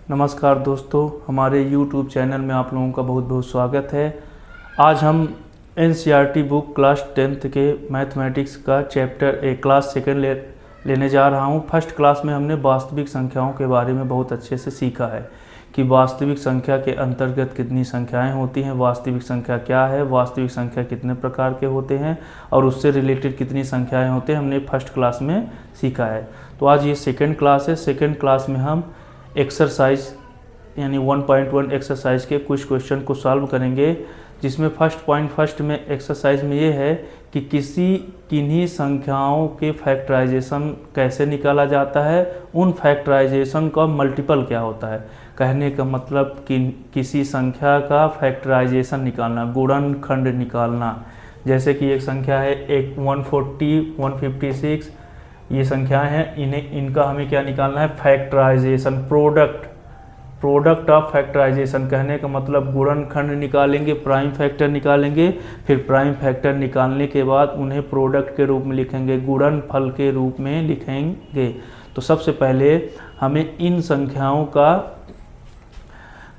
नमस्कार दोस्तों, हमारे YouTube चैनल में आप लोगों का बहुत बहुत स्वागत है। आज हम NCERT बुक क्लास 10th के मैथमेटिक्स का चैप्टर क्लास सेकंड लेने जा रहा हूं। फर्स्ट क्लास में हमने वास्तविक संख्याओं के बारे में बहुत अच्छे से सीखा है कि वास्तविक संख्या के अंतर्गत कितनी संख्याएं होती हैं, वास्तविक संख्या क्या है, वास्तविक संख्या कितने प्रकार के होते हैं और उससे रिलेटेड कितनी संख्याएँ होते हैं, हमने फर्स्ट क्लास में सीखा है। तो आज ये सेकेंड क्लास है। सेकेंड क्लास में हम एक्सरसाइज यानी 1.1 एक्सरसाइज के कुछ क्वेश्चन को सॉल्व करेंगे, जिसमें फर्स्ट में एक्सरसाइज में ये है कि किन्हीं संख्याओं के फैक्टराइजेशन कैसे निकाला जाता है, उन फैक्टराइजेशन का मल्टीपल क्या होता है। कहने का मतलब कि किसी संख्या का फैक्टराइजेशन निकालना, गुणनखंड निकालना। जैसे कि एक संख्या है 140, 156, ये संख्याएं हैं, इनका हमें क्या निकालना है, फैक्टराइजेशन, प्रोडक्ट ऑफ फैक्टराइजेशन। कहने का मतलब गुणनखंड निकालेंगे, प्राइम फैक्टर निकालेंगे, फिर प्राइम फैक्टर निकालने के बाद उन्हें प्रोडक्ट के रूप में लिखेंगे, गुणनफल के रूप में लिखेंगे। तो सबसे पहले हमें इन संख्याओं का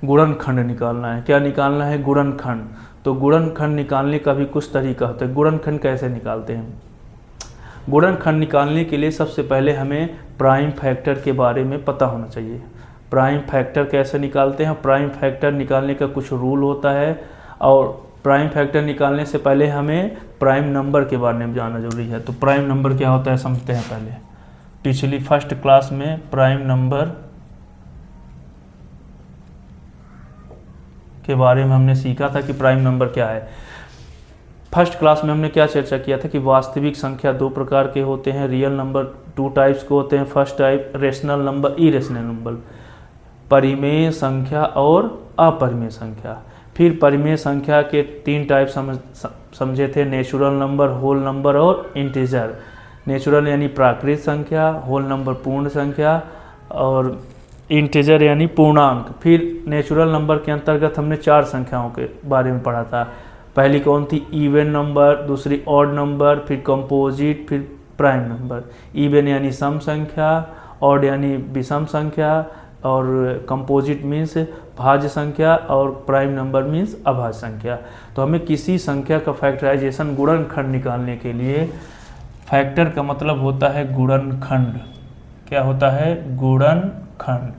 गुणनखंड निकालना है। क्या निकालना है? गुणनखंड। तो गुणनखंड निकालने का भी कुछ तरीका होता है। गुणनखंड कैसे निकालते हैं? गुणनखंड निकालने के लिए सबसे पहले हमें प्राइम फैक्टर के बारे में पता होना चाहिए। प्राइम फैक्टर कैसे निकालते हैं? प्राइम फैक्टर निकालने का कुछ रूल होता है, और प्राइम फैक्टर निकालने से पहले हमें प्राइम नंबर के बारे में जानना जरूरी है। तो प्राइम नंबर क्या होता है समझते हैं पहले। पिछली फर्स्ट क्लास में प्राइम नंबर के बारे में हमने सीखा था कि प्राइम नंबर क्या है। फर्स्ट क्लास में हमने क्या चर्चा किया था कि वास्तविक संख्या दो प्रकार के होते हैं। रियल नंबर 2 टाइप्स के होते हैं। First type rational number, irrational number, परिमेय संख्या और अपरिमेय संख्या। फिर परिमेय संख्या के 3 टाइप समझे थे, नेचुरल नंबर, होल नंबर और इंटीजर। नेचुरल यानी प्राकृत संख्या, होल नंबर पूर्ण संख्या और इंटीजर यानी पूर्णांक। फिर नेचुरल नंबर के अंतर्गत हमने 4 संख्याओं के बारे में पढ़ा था। पहली कौन थी? इवन नंबर, दूसरी ऑड नंबर, फिर कंपोजिट, फिर प्राइम नंबर। इवन यानी सम संख्या, ऑड यानी विषम संख्या, और कंपोजिट मीन्स भाज्य संख्या, और प्राइम नंबर मीन्स अभाज्य संख्या। तो हमें किसी संख्या का फैक्टराइजेशन, गुणनखंड निकालने के लिए, फैक्टर का मतलब होता है गुणनखंड। क्या होता है? गुणनखंड।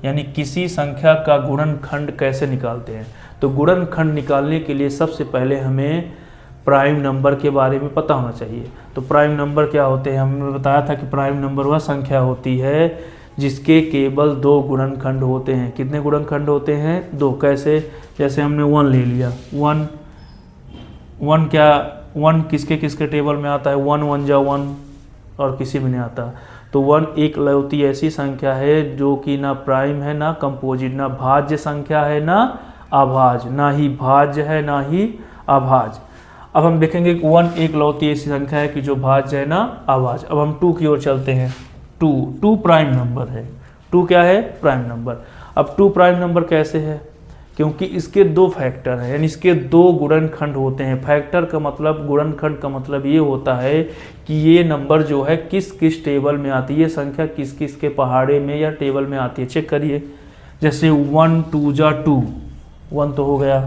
यानी किसी संख्या का गुणनखंड कैसे निकालते हैं। तो गुणनखंड निकालने के लिए सबसे पहले हमें प्राइम नंबर के बारे में पता होना चाहिए। तो प्राइम नंबर क्या होते हैं? हमने बताया था कि प्राइम नंबर वह संख्या होती है जिसके केवल 2 गुणनखंड होते हैं। कितने गुणनखंड होते हैं? 2। कैसे? जैसे हमने 1 ले लिया। 1 किसके किसके टेबल में आता है? 1 1 जा 1 और किसी में नहीं आता। तो 1 एक लौती ऐसी संख्या है जो कि ना प्राइम है, ना कंपोजिट, ना भाज्य संख्या है, ना अभाज्य, ना ही भाज्य है ना ही अभाज्य। अब हम देखेंगे कि 1 एक लौती ऐसी संख्या है कि जो भाज्य है ना अभाज्य। अब हम 2 की ओर चलते हैं। 2 प्राइम नंबर है। 2 क्या है? Prime number. अब 2 प्राइम नंबर कैसे है? क्योंकि इसके 2 फैक्टर हैं, यानी इसके 2 गुणनखंड होते हैं। फैक्टर का मतलब, गुणनखंड का मतलब ये होता है कि ये नंबर जो है किस किस टेबल में आती है, ये संख्या किस किस के पहाड़े में या टेबल में आती है। चेक करिए। जैसे 1 2 जा 2, 1 तो हो गया।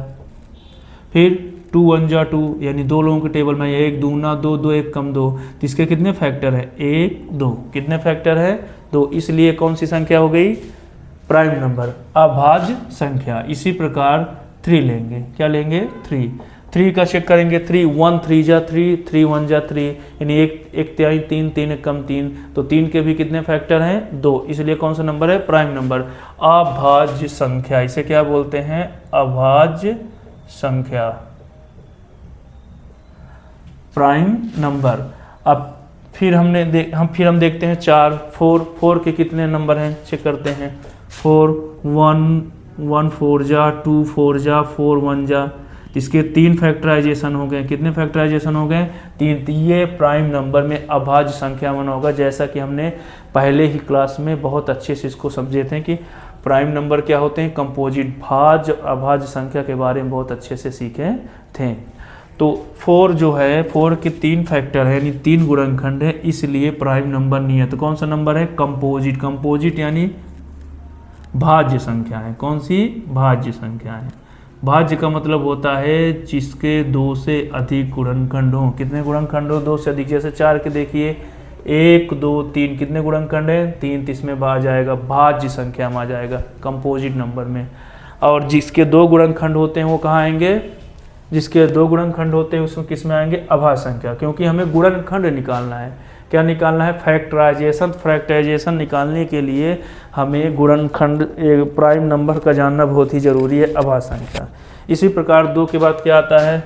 फिर 2 1 जा 2, यानी 2 लोगों के टेबल में 1 दूना 2, 2 1 कम 2। तो इसके कितने फैक्टर है? 1 2। कितने फैक्टर है? 2। इसलिए कौन सी संख्या हो गई? प्राइम नंबर, अभाज्य संख्या। इसी प्रकार 3 लेंगे। क्या लेंगे? 3 का चेक करेंगे। 3 1 3 जा 3, 3 1 जा 3, यानी 1 तिहाई 3, 3 1 कम 3। तो 3 के भी कितने फैक्टर हैं? 2। इसलिए कौन सा नंबर है? प्राइम नंबर, अभाज्य संख्या। इसे क्या बोलते हैं? अभाज्य संख्या, प्राइम नंबर। अब फिर हम देखते हैं 4 के कितने नंबर हैं, चेक करते हैं। 4 1 4 जा 2 4 जा 4 1 जा। इसके 3 फैक्टराइजेशन हो गए। कितने फैक्टराइजेशन हो गए? 3। ये प्राइम नंबर में अभाज्य संख्या बना होगा, जैसा कि हमने पहले ही क्लास में बहुत अच्छे से इसको समझे थे कि प्राइम नंबर क्या होते हैं, कंपोजिट, भाज्य अभाज्य संख्या के बारे में बहुत अच्छे से सीखे थे। तो 4 जो है, 4 के 3 फैक्टर है, यानी 3 गुणनखंड है, इसलिए प्राइम नंबर नहीं है। तो कौन सा नंबर है? कंपोजिट। कंपोजिट यानी भाज्य संख्याएं। कौन सी? भाज्य संख्याएं। भाज्य का मतलब होता है जिसके 2 से अधिक गुणनखंड हो। कितने गुणनखंड हो? 2 से अधिक। जैसे 4 के देखिए 1 2 3 कितने गुणनखंड है? 3, तो इसमें आ जाएगा भाज्य संख्या में आ जाएगा, कंपोजिट नंबर में। और जिसके 2 गुणनखंड होते हैं वो कहाँ आएंगे? जिसके 2 गुणनखंड होते हैं उसमें किस में आएंगे? अभाज्य संख्या, क्योंकि हमें गुणनखंड निकालना है। क्या निकालना है? फैक्टराइजेशन। फैक्टराइजेशन निकालने के लिए हमें गुणनखंड प्राइम नंबर का जानना बहुत ही जरूरी है, अभाज्य संख्या। इसी प्रकार 2 के बाद क्या आता है?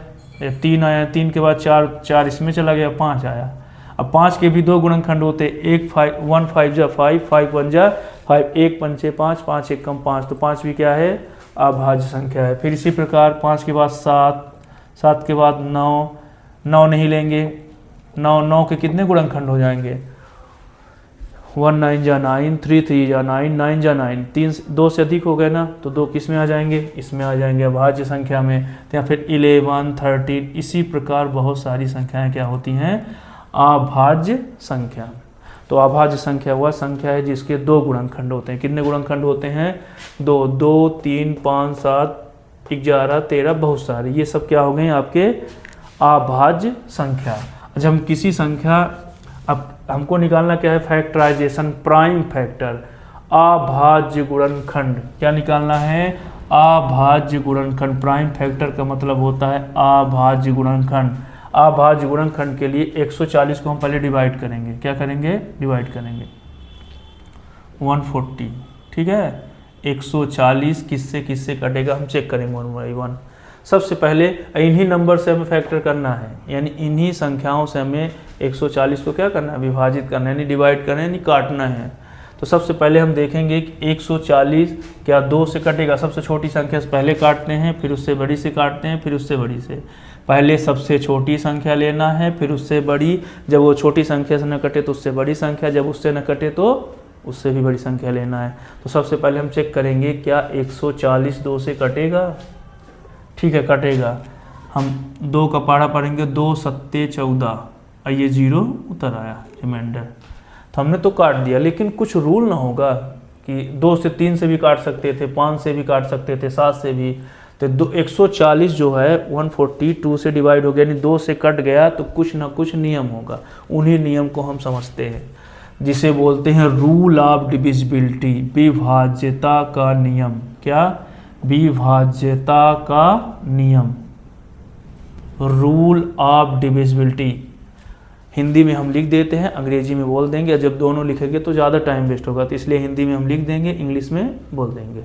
3 आया, 3 के बाद 4 इसमें चला गया, 5 आया। अब 5 के भी 2 गुणनखंड होते, 1 5 जा 5, 5 1 जा 5, 1 पंचे 5, 5 1 कम 5, तो 5 भी क्या है? अभाज्य संख्या है। फिर इसी प्रकार 5 के बाद 7, 7 के बाद 9, 9 नहीं लेंगे, 9 के कितने गुणनखंड हो जाएंगे? 1 9 जा 9, 3 3 जा 9, 9 जा 9, 2 से अधिक हो गए ना, तो 2 किस में आ जाएंगे? इसमें आ जाएंगे अभाज्य संख्या में। तो या फिर 11 13, इसी प्रकार बहुत सारी संख्याएं क्या होती हैं? अभाज्य संख्या। तो अभाज्य संख्या वह संख्या है जिसके 2 गुणनखंड होते हैं। कितने गुणनखंड होते हैं? 2 2 3 5 7 11 13, बहुत सारे। ये सब क्या हो गए आपके? अभाज्य संख्या। जब हम किसी संख्या, अब हमको निकालना क्या है? फैक्टराइजेशन, प्राइम फैक्टर, अभाज्य गुणनखंड। क्या निकालना है? अभाज्य गुणनखंड। प्राइम फैक्टर का मतलब होता है अभाज्य गुणनखंड। अभाज्य गुणनखंड के लिए 140 को हम पहले डिवाइड करेंगे। क्या करेंगे? डिवाइड करेंगे 140, ठीक है। 140 किससे किससे कटेगा हम चेक करेंगे 1 by 1। सबसे पहले इन्हीं नंबर से हमें फैक्टर करना है, यानी इन्हीं संख्याओं से हमें 140 को क्या करना है? विभाजित करना है, यानी डिवाइड करना है, यानी काटना है। तो सबसे पहले हम देखेंगे कि 140 क्या 2 से कटेगा? सबसे छोटी संख्या से पहले काटते हैं, फिर उससे बड़ी से काटते हैं, फिर उससे बड़ी से। पहले सबसे छोटी संख्या लेना है, फिर उससे बड़ी। जब वो छोटी संख्या से न कटे तो उससे बड़ी संख्या, जब उससे न कटे तो उससे भी बड़ी संख्या लेना है। तो सबसे पहले हम चेक करेंगे क्या 140 2 से कटेगा? ठीक है, कटेगा। हम 2 का पारा पढ़ेंगे, 2 7 14, और ये 0 उतर आया रिमाइंडर। तो हमने तो काट दिया, लेकिन कुछ रूल ना होगा कि 2 से 3 से भी काट सकते थे, 5 से भी काट सकते थे, 7 से भी। तो 140 जो है 142 से डिवाइड हो गया, यानी 2 से कट गया, तो कुछ ना कुछ नियम होगा। उन्हीं नियम को हम समझते हैं, जिसे बोलते हैं रूल ऑफ डिविजिबिलिटी, विभाज्यता का नियम। क्या? विभाज्यता का नियम, रूल ऑफ डिविजिबिलिटी। हिंदी में हम लिख देते हैं, अंग्रेजी में बोल देंगे। जब दोनों लिखेंगे तो ज़्यादा टाइम वेस्ट होगा, तो इसलिए हिंदी में हम लिख देंगे, इंग्लिश में बोल देंगे।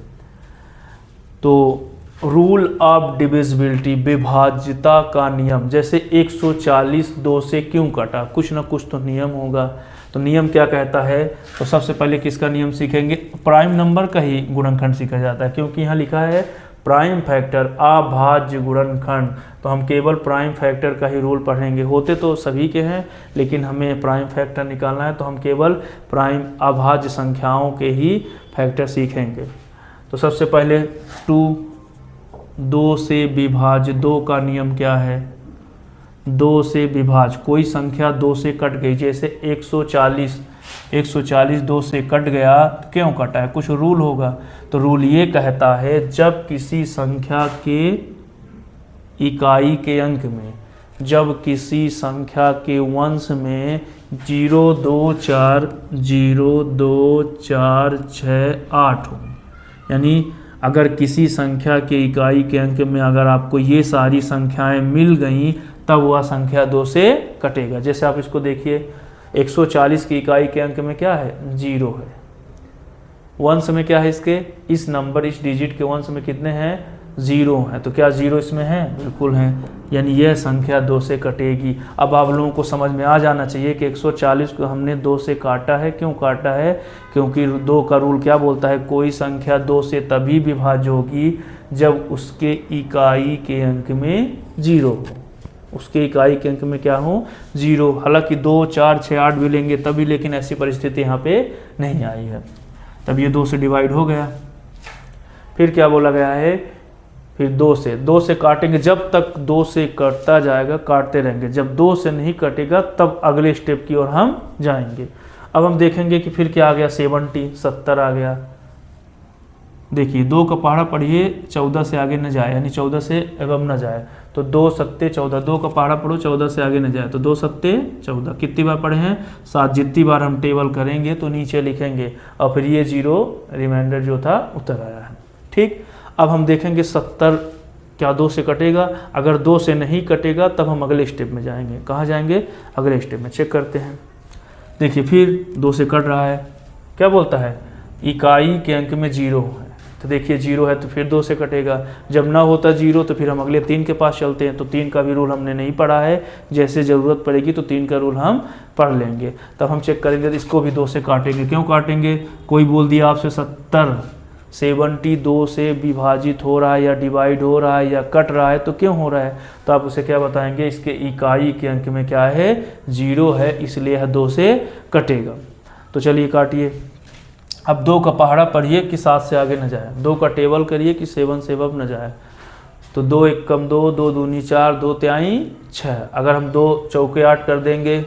तो रूल ऑफ डिविजिबिलिटी, विभाज्यता का नियम। जैसे 140 2 से क्यों कटा? कुछ ना कुछ तो नियम होगा। तो नियम क्या कहता है? तो सबसे पहले किसका नियम सीखेंगे? प्राइम नंबर का ही गुणनखंड सीखा जाता है, क्योंकि यहाँ लिखा है प्राइम फैक्टर, अभाज्य गुणनखंड। तो हम केवल प्राइम फैक्टर का ही रूल पढ़ेंगे। होते तो सभी के हैं, लेकिन हमें प्राइम फैक्टर निकालना है, तो हम केवल प्राइम अभाज्य संख्याओं के ही फैक्टर सीखेंगे। तो सबसे पहले 2 से विभाज्य। 2 का नियम क्या है? 2 से विभाज्य। कोई संख्या 2 से कट गई, जैसे 140 2 से कट गया, तो क्यों कटा है? कुछ रूल होगा। तो रूल ये कहता है जब किसी संख्या के इकाई के अंक में, जब किसी संख्या के वंश में 0 2 4 0 2 4 6 8 हो, यानी अगर किसी संख्या के इकाई के अंक में अगर आपको ये सारी संख्याएं मिल गई, तब वह संख्या 2 से कटेगा। जैसे आप इसको देखिए, 140 की इकाई के अंक में क्या है? 0 है। वंश में क्या है इसके? इस नंबर, इस डिजिट के वंश में कितने हैं? 0 है। तो क्या 0 इसमें है? बिल्कुल है, यानी यह संख्या 2 से कटेगी। अब आप लोगों को समझ में आ जाना चाहिए कि 140 को हमने 2 से काटा है। क्यों काटा है? क्योंकि 2 का रूल क्या बोलता है? कोई संख्या 2 से तभी विभाज्य होगी जब उसके इकाई के अंक में 0 हो। उसके इकाई के अंक में क्या हो? 0। हालांकि 2 4 6 8 भी लेंगे तभी, लेकिन ऐसी परिस्थिति यहाँ पे नहीं आई है। तब ये 2 से डिवाइड हो गया। फिर क्या बोला गया है? फिर 2 से काटेंगे, जब तक 2 से कटता जाएगा काटते रहेंगे। जब 2 से नहीं कटेगा तब अगले स्टेप की ओर हम जाएंगे। अब हम देखेंगे कि फिर क्या आ गया? 70 आ गया। देखिए 2 का पहाड़ा पढ़िए 14 से आगे न जाए, यानी 14 से एवं न जाए, तो 2 सत्ते 14, 2 का पहाड़ा पढ़ो 14 से आगे न जाए, तो 2 सत्ते 14, कितनी बार पढ़े हैं 7। जितनी बार हम टेबल करेंगे तो नीचे लिखेंगे और फिर ये 0 रिमाइंडर जो था उतर आया है। ठीक, अब हम देखेंगे 70 क्या 2 से कटेगा, अगर 2 से नहीं कटेगा तब हम अगले स्टेप में जाएंगे। कहाँ जाएंगे, अगले स्टेप में। चेक करते हैं, देखिए फिर 2 से कट रहा है, क्या बोलता है इकाई के अंक में 0 है, तो देखिए 0 है तो फिर 2 से कटेगा। जब ना होता 0 तो फिर हम अगले 3 के पास चलते हैं, तो 3 का भी रूल हमने नहीं पढ़ा है, जैसे ज़रूरत पड़ेगी तो 3 का रूल हम पढ़ लेंगे। तब हम चेक करेंगे तो इसको भी 2 से काटेंगे। क्यों काटेंगे, कोई बोल दिया आपसे 70 2 से विभाजित हो रहा है या डिवाइड हो रहा है या कट रहा है, तो क्यों हो रहा है, तो आप उसे क्या बताएंगे, इसके इकाई के अंक में क्या है 0 है, इसलिए यह 2 से कटेगा। तो चलिए काटिए। अब 2 का पहाड़ा पढ़िए कि 7 से आगे न जाए, 2 का टेबल करिए कि 7 से अब न जाए, तो 2 1 कम 2, 2 दूनी 4, 2 त्याई 6। अगर हम 2 चौके 8 कर देंगे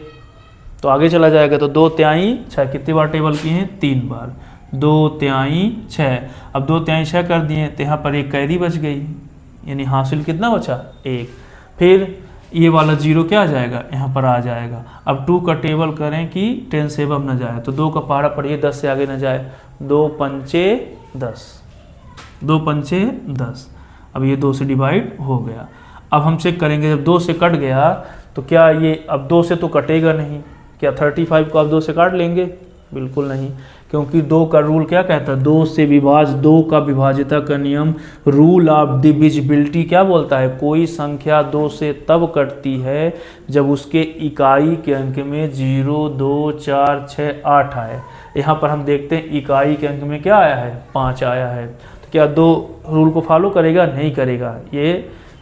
तो आगे चला जाएगा, तो 2 त्याई 6, कितनी बार टेबल किए हैं 3 बार, 2 त्याई 6। अब 2 त्याई 6 कर दिए तो यहाँ पर एक कैरी बच गई, यानी हासिल कितना बचा 1। फिर ये वाला 0 क्या आ जाएगा, यहाँ पर आ जाएगा। अब 2 का टेबल करें कि 10 से अब न जाए, तो 2 का पहाड़ा पढ़िए 10 से आगे न जाए, 2 पंचे 10, 2 पंचे 10। अब ये 2 से डिवाइड हो गया। अब हम चेक करेंगे, जब 2 से कट गया तो क्या ये अब 2 से तो कटेगा नहीं, क्या 35 को आप 2 से काट लेंगे, बिल्कुल नहीं, क्योंकि 2 का रूल क्या कहता है, 2 से विभाज 2 का विभाज्यता का नियम, रूल ऑफ डिविजिबिलिटी क्या बोलता है, कोई संख्या 2 से तब कटती है जब उसके इकाई के अंक में 0 2 4 6 8 आए। यहाँ पर हम देखते हैं इकाई के अंक में क्या आया है 5 आया है, तो क्या 2 रूल को फॉलो करेगा, नहीं करेगा ये,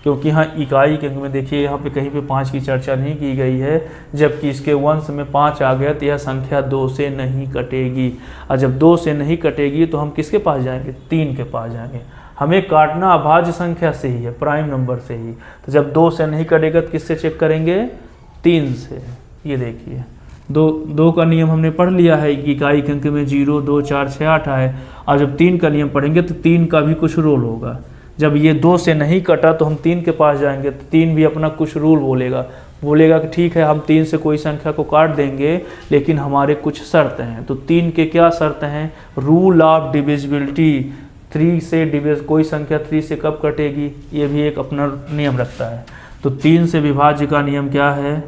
क्योंकि यहाँ इकाई के अंक में देखिए यहाँ पे कहीं पे 5 की चर्चा नहीं की गई है, जबकि इसके वंश में 5 आ गया तो यह संख्या 2 से नहीं कटेगी। और जब 2 से नहीं कटेगी तो हम किसके पास जाएंगे, 3 के पास जाएंगे। हमें काटना अभाज्य संख्या से ही है, प्राइम नंबर से ही, तो जब 2 से नहीं कटेगा तो किससे चेक करेंगे, 3 से। ये देखिए 2 का नियम हमने पढ़ लिया है, इकाई के अंक में 0 2 4 6 8 है, और जब 3 का नियम पढ़ेंगे तो 3 का भी कुछ रोल होगा। जब ये 2 से नहीं कटा तो हम 3 के पास जाएंगे, तो 3 भी अपना कुछ रूल बोलेगा कि ठीक है हम 3 से कोई संख्या को काट देंगे, लेकिन हमारे कुछ शर्त हैं। तो 3 के क्या शर्त हैं, रूल ऑफ डिविजिबिलिटी, 3 से कोई संख्या 3 से कब कटेगी, ये भी एक अपना नियम रखता है। तो 3 से विभाज्य का नियम क्या है,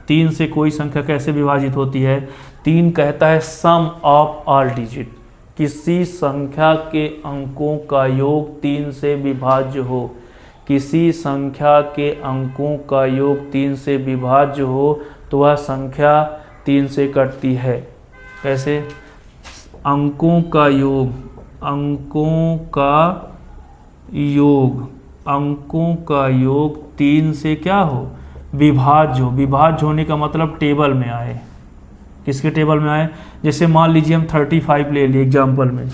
3 से कोई संख्या कैसे विभाजित होती है, 3 कहता है सम ऑफ ऑल डिजिट, किसी संख्या के अंकों का योग 3 से विभाज्य हो, किसी संख्या के अंकों का योग 3 से विभाज्य हो तो वह संख्या 3 से कटती है। कैसे, अंकों का योग, अंकों का योग 3 से क्या हो, विभाज्य हो। विभाज्य होने का मतलब टेबल में आए, किसके टेबल में आए, जैसे मान लीजिए हम 35 ले लिए एग्जाम्पल में,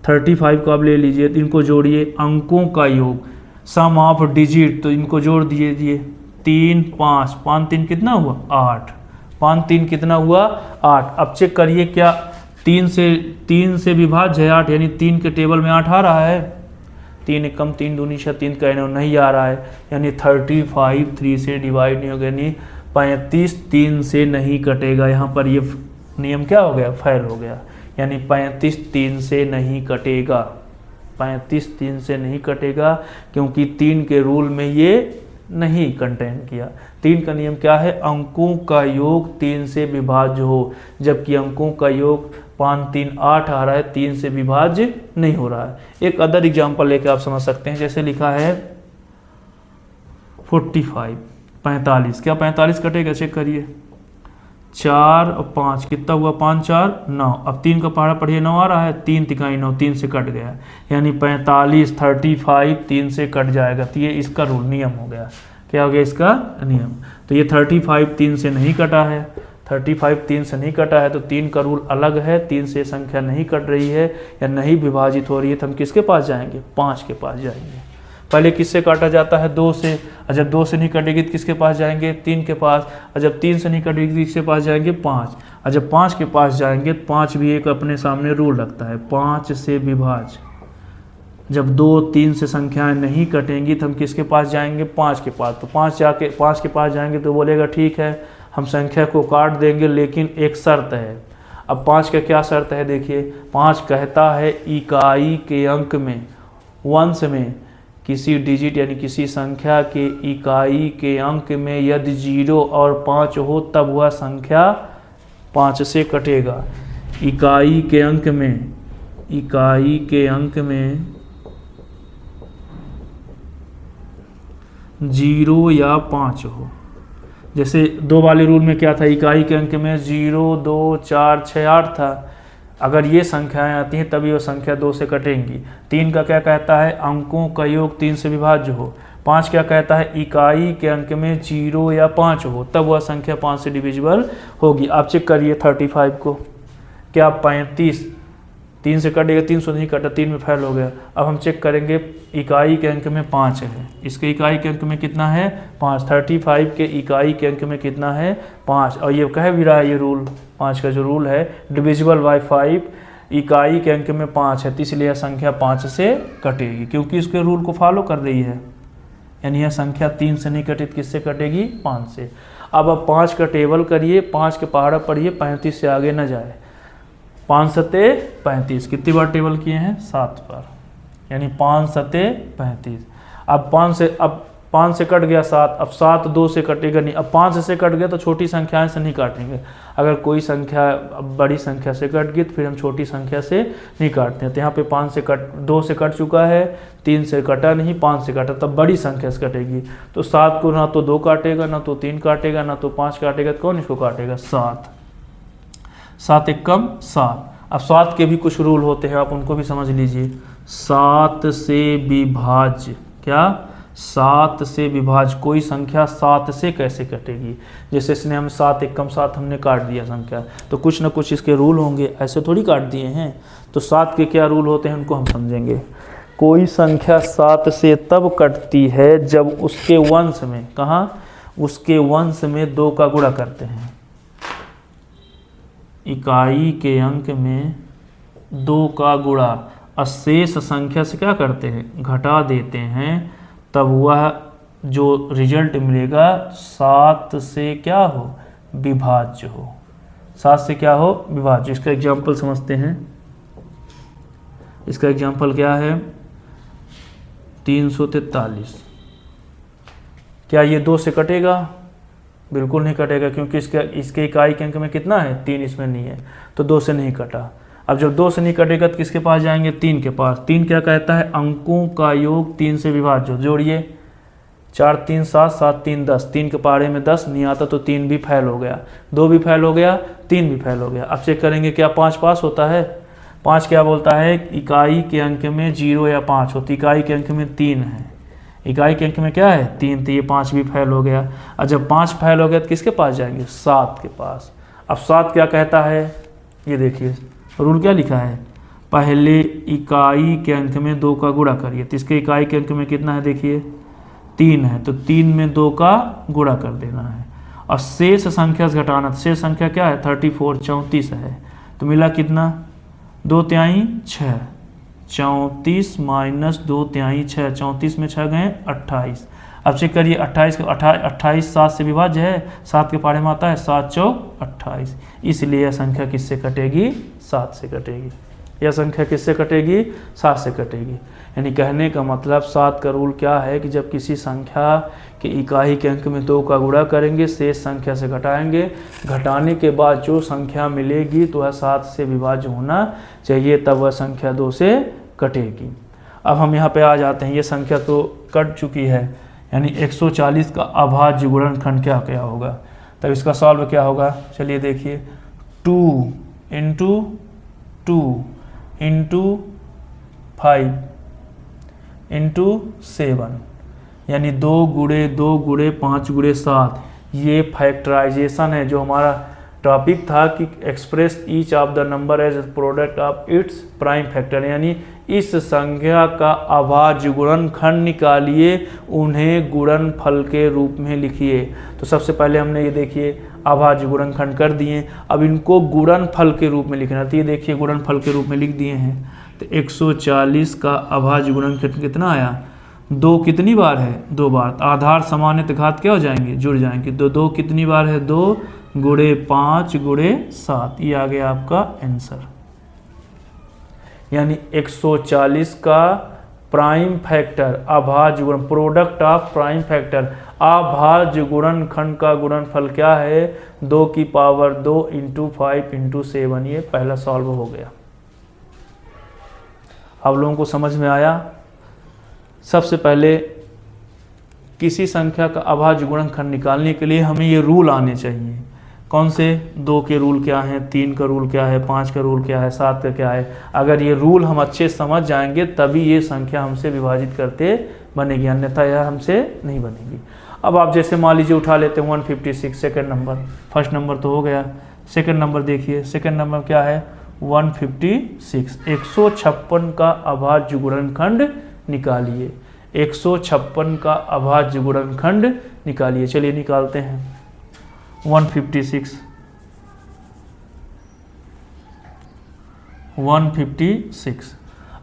35 को आप ले लीजिए, तो इनको जोड़िए, अंकों का योग सम ऑफ डिजिट, तो इनको जोड़ दिए 3 5 5 3 कितना हुआ 8, 5 3 कितना हुआ 8। अब चेक करिए क्या 3 से विभाज्य है 8, यानी 3 के टेबल में 8 आ रहा है, 3 1 कम 3 दूनी 6, 3 का नहीं आ रहा है, यानी 35 3 से डिवाइड नहीं होगा, यानी 35 3 से नहीं कटेगा। यहाँ पर ये नियम क्या हो गया, फेल हो गया, यानी 35 3 से नहीं कटेगा, 35 3 से नहीं कटेगा, क्योंकि 3 के रूल में ये नहीं कंटेन किया। 3 का नियम क्या है, अंकों का योग 3 से विभाज्य हो, जबकि अंकों का योग 5 3 8 आ रहा है, 3 से विभाज्य नहीं हो रहा है। एक अदर एग्जाम्पल लेके आप समझ सकते हैं, जैसे लिखा है 45 45, क्या 45 कटेगा, चेक करिए, 4 और 5 कितना हुआ, 5 4 9। अब 3 का पहाड़ा पढ़िए 9 आ रहा है, 3 तिकाई 9, 3 से कट गया, यानी 45 35 3 से कट जाएगा। तो ये इसका रूल नियम हो गया, क्या हो गया इसका नियम। तो ये 35 3 से नहीं कटा है, 35 3 से नहीं कटा है, तो 3 का रूल अलग है, 3 से संख्या नहीं कट रही है या नहीं विभाजित हो रही है, तो हम किसके पास जाएंगे, 5 के पास जाएंगे। पहले किससे काटा जाता है, 2 से, और जब 2 से नहीं कटेगी तो किसके पास जाएंगे, 3 के पास, और जब 3 से नहीं कटेगी तो किसके पास जाएंगे, 5। और जब 5 के पास जाएंगे तो 5 भी एक अपने सामने रूल रखता है, 5 से विभाज्य। जब 2 3 से संख्याएं नहीं कटेंगी तो हम किसके पास जाएंगे, 5 के पास। तो 5 के पास जाएंगे तो बोलेगा ठीक है हम संख्या को काट देंगे, लेकिन एक शर्त है। अब 5 का क्या शर्त है, देखिए 5 कहता है इकाई के अंक में, वंश में किसी डिजिट यानी किसी संख्या के इकाई के अंक में यदि 0 और 5 हो तब वह संख्या 5 से कटेगा। इकाई के अंक में 0 या 5 हो। जैसे 2 वाले रूल में क्या था, इकाई के अंक में 0 2 4 6 8 था। अगर ये संख्याएं आती हैं तभी वो संख्या 2 से कटेंगी। 3 का क्या कहता है, अंकों का योग 3 से विभाज्य हो। 5 क्या कहता है, इकाई के अंक में 0 या 5 हो तब वह संख्या 5 से डिविजिबल होगी। आप चेक करिए 35 को, क्या 35 3 से कटेगा, 300 नहीं कटा, 3 में फेल हो गया। अब हम चेक करेंगे इकाई के अंक में 5 है, इसके इकाई के अंक में कितना है 5, 35 के इकाई के अंक में कितना है 5। और ये कह भी रहा है ये रूल 5 का जो रूल है डिविजिबल बाय 5, इकाई के अंक में 5 है तो इसलिए यह संख्या 5 से कटेगी, क्योंकि इसके रूल को फॉलो कर रही है। यानी यह संख्या 3 से नहीं कटी तो किससे कटेगी, 5 से। अब 5 का टेबल करिए, 5 के पहाड़ा पढ़िए, 35 से आगे न जाए। 5 सते 35 कितनी बार टेबल किए हैं, 7 बार, यानी 5 सते 35। अब 5 से कट गया 7, अब 7 2 से कटेगा नहीं। अब 5 से कट गया तो छोटी संख्याएं से नहीं काटेंगे। अगर कोई संख्या बड़ी संख्या से कट गई तो फिर हम छोटी संख्या से नहीं काटते हैं। तो यहाँ पे 2 से कट चुका है, 3 से कटा नहीं, 5 से कटा, तब बड़ी संख्या से कटेगी। तो 7 को ना तो 2 काटेगा, ना तो 3 काटेगा, ना तो 5 काटेगा, तो कौन इसको काटेगा, 7। 7 एक कम 7। अब 7 के भी कुछ रूल होते हैं, आप उनको भी समझ लीजिए। 7 से विभाज्य, क्या 7 से विभाज्य कोई संख्या 7 से कैसे कटेगी। जैसे इसने हम 7 एक कम 7 हमने काट दिया संख्या, तो कुछ ना कुछ इसके रूल होंगे, ऐसे थोड़ी काट दिए हैं। तो 7 के क्या रूल होते हैं उनको हम समझेंगे। कोई संख्या 7 से तब कटती है जब उसके वंश में, कहाँ, उसके वंश में 2 का गुणा करते हैं। इकाई के अंक में 2 का गुणा अशेष संख्या से क्या करते हैं, घटा देते हैं, तब वह जो रिजल्ट मिलेगा 7 से क्या हो, विभाज्य हो। 7 से क्या हो, विभाज्य। इसका एग्जाम्पल समझते हैं। इसका एग्जाम्पल क्या है, 343। क्या ये 2 से कटेगा, बिल्कुल नहीं कटेगा, क्योंकि इसके इकाई के अंक में कितना है 3, इसमें नहीं है, तो 2 से नहीं कटा। अब जब 2 से नहीं कटेगा तो किसके पास जाएंगे, 3 के पास। 3 क्या कहता है, अंकों का योग 3 से विभाज्य। जोड़िए, 4 3 7, 7 3 10, 3 के पहाड़े में 10 नहीं आता तो 3 भी फेल हो गया, 2 भी फेल हो गया, 3 भी फेल हो गया। अब चेक करेंगे क्या 5 पास होता है। 5 क्या बोलता है, इकाई के अंक में 0 या 5 हो, तो इकाई के अंक में 3 है, इकाई के अंक में क्या है 3, तो ये 5 भी फेल हो गया। और जब 5 फेल हो गया तो किसके पास जाएंगे, 7 के पास। अब 7 क्या कहता है, ये देखिए रूल क्या लिखा है, पहले इकाई के अंक में 2 का गुणा करिए। तो इसके इकाई के अंक में कितना है, देखिए 3 है, तो 3 में 2 का गुणा कर देना है। और शेष संख्या से घटाना, शेष संख्या क्या है 34, 34 है, तो मिला कितना 2 तिहाई 6, 34 माइनस 2 तिहाई 6, 34 में 6 गए 28। अब चेक करिए 28 7 से विभाज्य है, 7 के पहाड़े में आता है 7 चौक 28, इसलिए यह संख्या किससे कटेगी, 7 से कटेगी। यह संख्या किससे कटेगी, 7 से कटेगी। यानी कहने का मतलब 7 का रूल क्या है कि जब किसी संख्या के इकाई के अंक में 2 का गुणा करेंगे, शेष संख्या से घटाएंगे, घटाने के बाद जो संख्या मिलेगी तो वह 7 से विभाज्य होना चाहिए, तब वह संख्या 2 से कटेगी। अब हम यहाँ पे आ जाते हैं, ये संख्या तो कट चुकी है, यानी 140 का अभाज्य गुणनखंड क्या क्या होगा। तब इसका सॉल्व क्या होगा, चलिए देखिए, 2 इंटू 2 इंटू 5 इंटू 7, यानी 2 गुणे 2 गुणे 5 गुणे 7। ये फैक्टराइजेशन है, जो हमारा टॉपिक था कि express each of the number as product of its prime factor, यानी इस संख्या का अभाज्य गुणनखंड निकालिए, उन्हें गुणनफल के रूप में लिखिए। तो सबसे पहले हमने ये देखिए अभाज्य गुणनखंड कर दिए। अब इनको गुणनफल के रूप में लिखना, तो ये देखिए गुणनफल के रूप में लिख दिए हैं। तो 140 का अभाज्य गुणनखंड कितना आया, 2 कितनी बार है, 2 बार। आधार सामान्य घात क्या हो जाएंगे, जुड़ जाएंगे। 2 कितनी बार है, 2 गुणे 5 गुणे 7, ये आ गया आपका आंसर। यानी 140 का प्राइम फैक्टर अभाज्य गुणन, प्रोडक्ट ऑफ प्राइम फैक्टर अभाज्य गुणनखंड का गुणनफल क्या है, 2 की पावर 2 × 5 × 7। ये पहला सॉल्व हो गया। आप लोगों को समझ में आया। सबसे पहले किसी संख्या का अभाज्य गुणनखंड निकालने के लिए हमें ये रूल आने चाहिए। कौन से, 2 के रूल क्या हैं, 3 का रूल क्या है, 5 का रूल क्या है, 7 का क्या है। अगर ये रूल हम अच्छे समझ जाएंगे तभी ये संख्या हमसे विभाजित करते बनेगी, अन्यथा यह हमसे नहीं बनेगी। अब आप जैसे मान लीजिए उठा लेते हैं 156 सेकंड नंबर, फर्स्ट नंबर तो हो गया। सेकंड नंबर देखिए, सेकंड नंबर क्या है 156। 156 का अभाज्य गुणनखंड निकालिए, 156 का अभाज्य गुणनखंड निकालिए। चलिए निकालते हैं। 156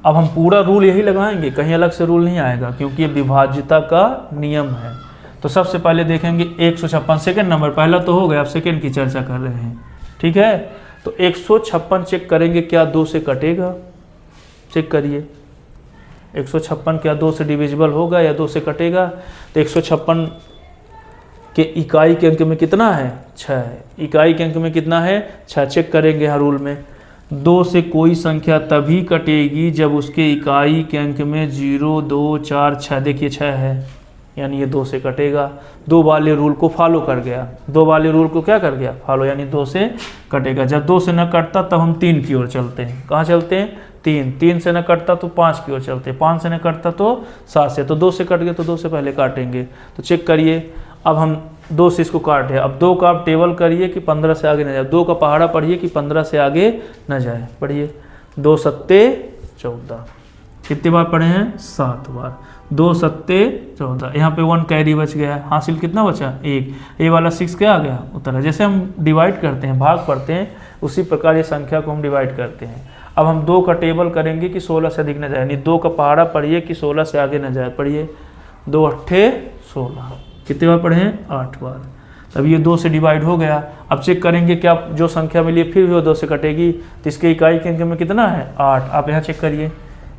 अब हम पूरा रूल यही लगाएंगे, कहीं अलग से रूल नहीं आएगा, क्योंकि ये विभाज्यता का नियम है। तो सबसे पहले देखेंगे 156 सेकंड नंबर, पहला तो हो गया, अब सेकंड की चर्चा कर रहे हैं, ठीक है। तो 156 चेक करेंगे क्या 2 से कटेगा, चेक करिए 156 क्या 2 से डिविजिबल होगा या 2 से कटेगा। तो 156 के इकाई के अंक में कितना है, 6 है। इकाई के अंक में कितना है, 6। चेक करेंगे हर रूल में, 2 से कोई संख्या तभी कटेगी जब उसके इकाई के अंक में 0, 2, 4, 6, देखिए 6 है, यानी ये 2 से कटेगा। 2 वाले रूल को फॉलो कर गया, 2 वाले रूल को क्या कर गया, फॉलो, यानी 2 से कटेगा। जब 2 से न कटता तब हम 3 की ओर चलते हैं। कहाँ चलते हैं, 3 से न कटता तो 5 की ओर चलते हैं, 5 से न कटता तो 7 से। तो 2 से कट गए तो 2 से पहले काटेंगे। तो चेक करिए, अब हम 2 से इसको काटे। अब 2 का आप टेबल करिए कि 15 से आगे न जाए, 2 का पहाड़ा पढ़िए कि 15 से आगे न जाए। पढ़िए 2 सत्ते 14, कितने बार पढ़े हैं, 7 बार। 2 सत्ते 14, यहाँ पे 1 कैरी बच गया है, हासिल कितना बचा, 1। ये वाला 6 क्या आ गया, उत्तर है। जैसे हम डिवाइड करते हैं, भाग पढ़ते हैं, उसी प्रकार ये संख्या को हम डिवाइड करते हैं। अब हम 2 का टेबल करेंगे कि 16 से अधिक न जाए, यानी 2 का पहाड़ा पढ़िए कि 16 से आगे न जाए। पढ़िए 2 अट्ठे 16, कितने बार पढ़े हैं, 8 बार। तब ये 2 से डिवाइड हो गया। अब चेक करेंगे क्या जो संख्या मिली फिर भी वो 2 से कटेगी, तो इसके इकाई के अंक में कितना है, 8। आप यहाँ चेक करिए,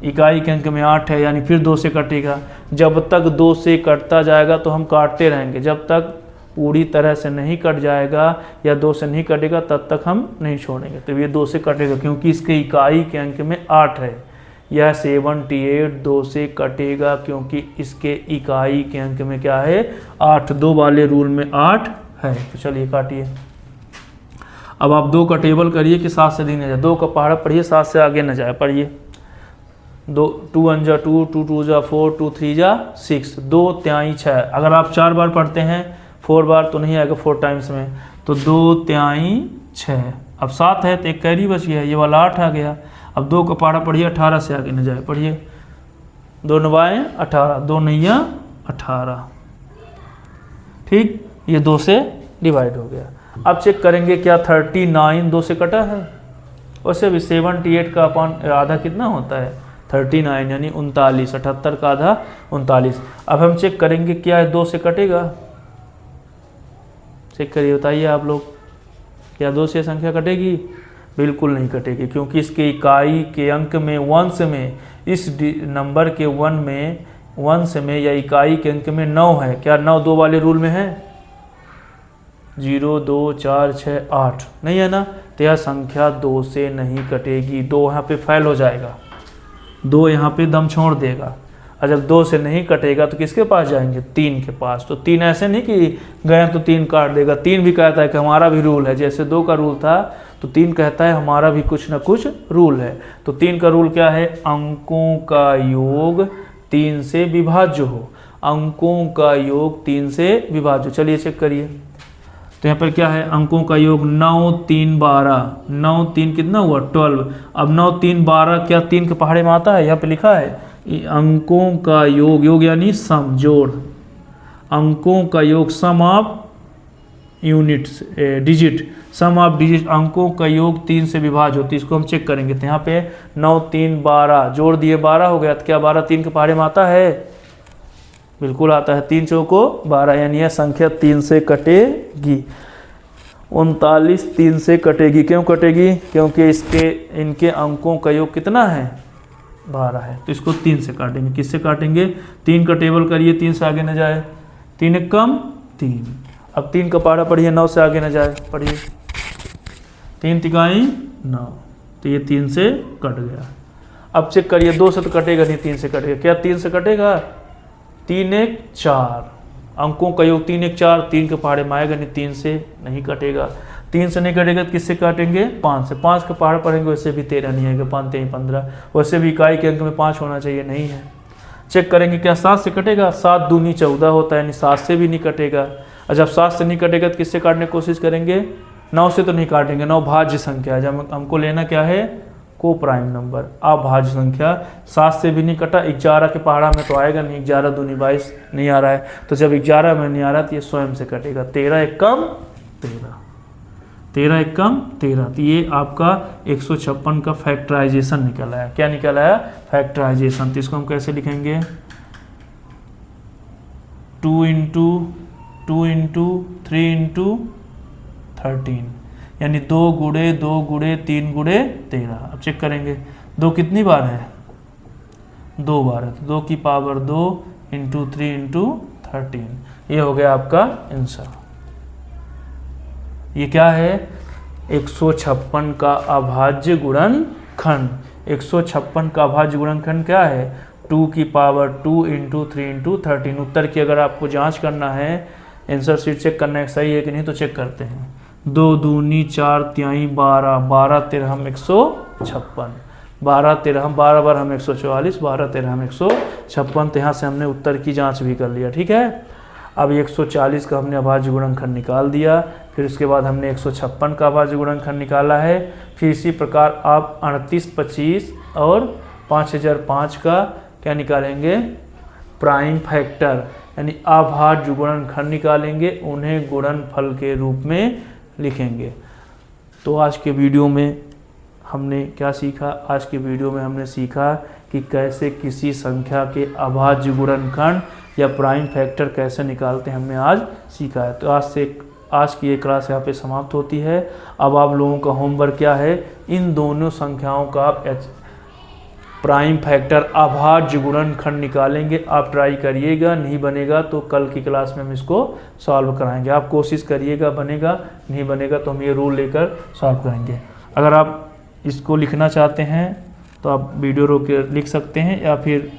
इकाई के अंक में 8 है, यानी फिर 2 से कटेगा। जब तक 2 से कटता जाएगा तो हम काटते रहेंगे, जब तक पूरी तरह से नहीं कट जाएगा या 2 से नहीं कटेगा तब तक हम नहीं छोड़ेंगे। तो ये 2 से कटेगा क्योंकि इसके इकाई के अंक में 8 है। यह 78 2 से कटेगा क्योंकि इसके इकाई के अंक में क्या है, 8। 2 वाले रूल में 8 है। तो चलिए काटिए। अब आप 2 का टेबल करिए कि 7 से अधिक न जाए, 2 का पहाड़ा पढ़िए, 7 से आगे न जाए। पढ़िए 2 1 जा 2, 2 2 जा 4, 2 3 जा 6, 2 3 6। अगर आप 4 बार पढ़ते हैं, 4 बार तो नहीं आएगा 4 टाइम्स में, तो 2 3 6। अब 7 है तो एक कैरी बच गया, ये वाला 8 आ गया। अब 2 का पहाड़ा पढ़िए, 18 से आगे न जाए। पढ़िए 2 9 18, 2 9 18, ठीक। ये 2 से डिवाइड हो गया। अब चेक करेंगे क्या 39 2 से कटा है, वैसे भी 78 का अपॉन आधा कितना होता है, 39, यानी 39। 78 का आधा 39। अब हम चेक करेंगे क्या है 2 से कटेगा, चेक करिए, बताइए आप लोग, क्या 2 से संख्या कटेगी, बिल्कुल नहीं कटेगी, क्योंकि इसके इकाई के अंक में वंश में, इस नंबर के 1 में वंश में या इकाई के अंक में 9 है। क्या 9 2 वाले रूल में है, 0 2 4 6 8 नहीं है ना, तो यह संख्या 2 से नहीं कटेगी। 2 यहाँ पे फेल हो जाएगा, 2 यहाँ पे दम छोड़ देगा। और जब 2 से नहीं कटेगा तो किसके पास जाएंगे, 3 के पास। तो 3 ऐसे नहीं कि गए तो 3 काट देगा, 3 भी कहता है कि हमारा भी रूल है। जैसे 2 का रूल था तो 3 कहता है हमारा भी कुछ ना कुछ रूल है। तो 3 का रूल क्या है, अंकों का योग 3 से विभाज्य हो, अंकों का योग 3 से विभाज्य। चलिए चेक करिए, तो यहाँ पर क्या है, अंकों का योग 9 3 12, 9 3 कितना हुआ 12। अब 9 3 12 क्या 3 के पहाड़े में आता है, यहाँ पे लिखा है अंकों का योग, योग यानी सम, जोड़, अंकों का योग sum of units digit, sum of digit अंकों का योग 3 से विभाज्य होती है। इसको हम चेक करेंगे। तो यहाँ पे 9 3 12 जोड़ दिए 12 हो गया। तो क्या 12 3 के पहाड़े में आता है? बिल्कुल आता है। 3 चौको 12, यानी यह संख्या 3 से कटेगी। 39 3 से कटेगी। क्यों कटेगी? क्योंकि इनके अंकों का योग कितना है? 12 है। तो इसको 3 से काटेंगे। किससे काटेंगे? 3 का टेबल करिए, 3 से आगे न जाए। 3 एक कम 3। अब 3 का पहाड़ा पढ़िए, 9 से आगे न जाए, पढ़िए। 3 तिकाई 9, तो ये 3 से कट गया। अब चेक करिए, 2 से तो कटेगा नहीं, 3 से कटेगा। क्या 3 से कटेगा? 3 1 4, अंकों का योग 3 1 4, 3 के पहाड़े में आएगा नहीं, 3 से नहीं कटेगा। 3 से नहीं कटेगा तो किससे काटेंगे? 5 से। 5 के पहाड़ पढ़ेंगे, वैसे भी 13 नहीं आएगा, 5 3 15। वैसे भी इकाई के अंक में 5 होना चाहिए, नहीं है। चेक करेंगे, क्या 7 से कटेगा? 7 दूनी 14 होता है, यानी 7 से भी नहीं कटेगा। और जब 7 से नहीं कटेगा तो किससे काटने की कोशिश करेंगे? 9 से तो नहीं काटेंगे, 9 भाज्य संख्या है। जब हमको लेना क्या है? को प्राइम नंबर, अभाज्य संख्या। 7 से भी नहीं कटा, 11 के पहाड़ा में तो आएगा नहीं, 11 दूनी 22 नहीं आ रहा है। तो जब 11 में नहीं आ रहा तो ये स्वयं से कटेगा। 13 एक कम 13, 13 एक कम 13। तो ये आपका 156 का फैक्टराइजेशन निकला है। क्या निकला है? फैक्टराइजेशन। तो इसको हम कैसे लिखेंगे? 2 इंटू 2 इंटू 3 इंटू 13, यानी 2 गुणे 2 गुणे 3 गुणे 13। अब चेक करेंगे, 2 कितनी बार है? 2 बार है। तो 2 की पावर 2 इंटू 3 इंटू 13, ये हो गया आपका आंसर। ये क्या है? 156 का अभाज्य गुणनखंड। 156 का अभाज्य गुणनखंड क्या है? 2 की पावर 2 इंटू 3 इंटू 13। उत्तर की अगर आपको जांच करना है, आंसर शीट चेक करना है सही है कि नहीं, तो चेक करते हैं। 2 दूनी 4 तिहाई 12, 12 13 156, 12 13 12 बार हम 144, 12 13 हम 156। तो यहाँ से हमने उत्तर की जांच भी कर लिया। ठीक है। अब 140 का हमने अभाज्य गुणनखंड निकाल दिया। फिर उसके बाद हमने 156 का अभाज्य गुणनखंड निकाला है। फिर इसी प्रकार आप 38 25 और 5005 का क्या निकालेंगे? प्राइम फैक्टर, यानी अभाज्य गुणनखंड निकालेंगे, उन्हें गुणनफल के रूप में लिखेंगे। तो आज के वीडियो में हमने क्या सीखा? आज के वीडियो में हमने सीखा कि कैसे किसी संख्या के अभाज्य गुणनखंड या प्राइम फैक्टर कैसे निकालते हैं, हमने आज सीखा है। तो आज की ये क्लास यहाँ पे समाप्त होती है। अब आप लोगों का होमवर्क क्या है? इन दोनों संख्याओं का आप प्राइम फैक्टर अभाज्य गुणनखंड निकालेंगे। आप ट्राई करिएगा, नहीं बनेगा तो कल की क्लास में हम इसको सॉल्व कराएंगे। आप कोशिश करिएगा, बनेगा, नहीं बनेगा तो हम ये रूल लेकर सॉल्व करेंगे। अगर आप इसको लिखना चाहते हैं तो आप वीडियो रोक के लिख सकते हैं, या फिर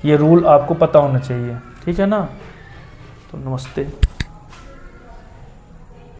ये रूल आपको पता होना चाहिए। ठीक है ना? तो नमस्ते।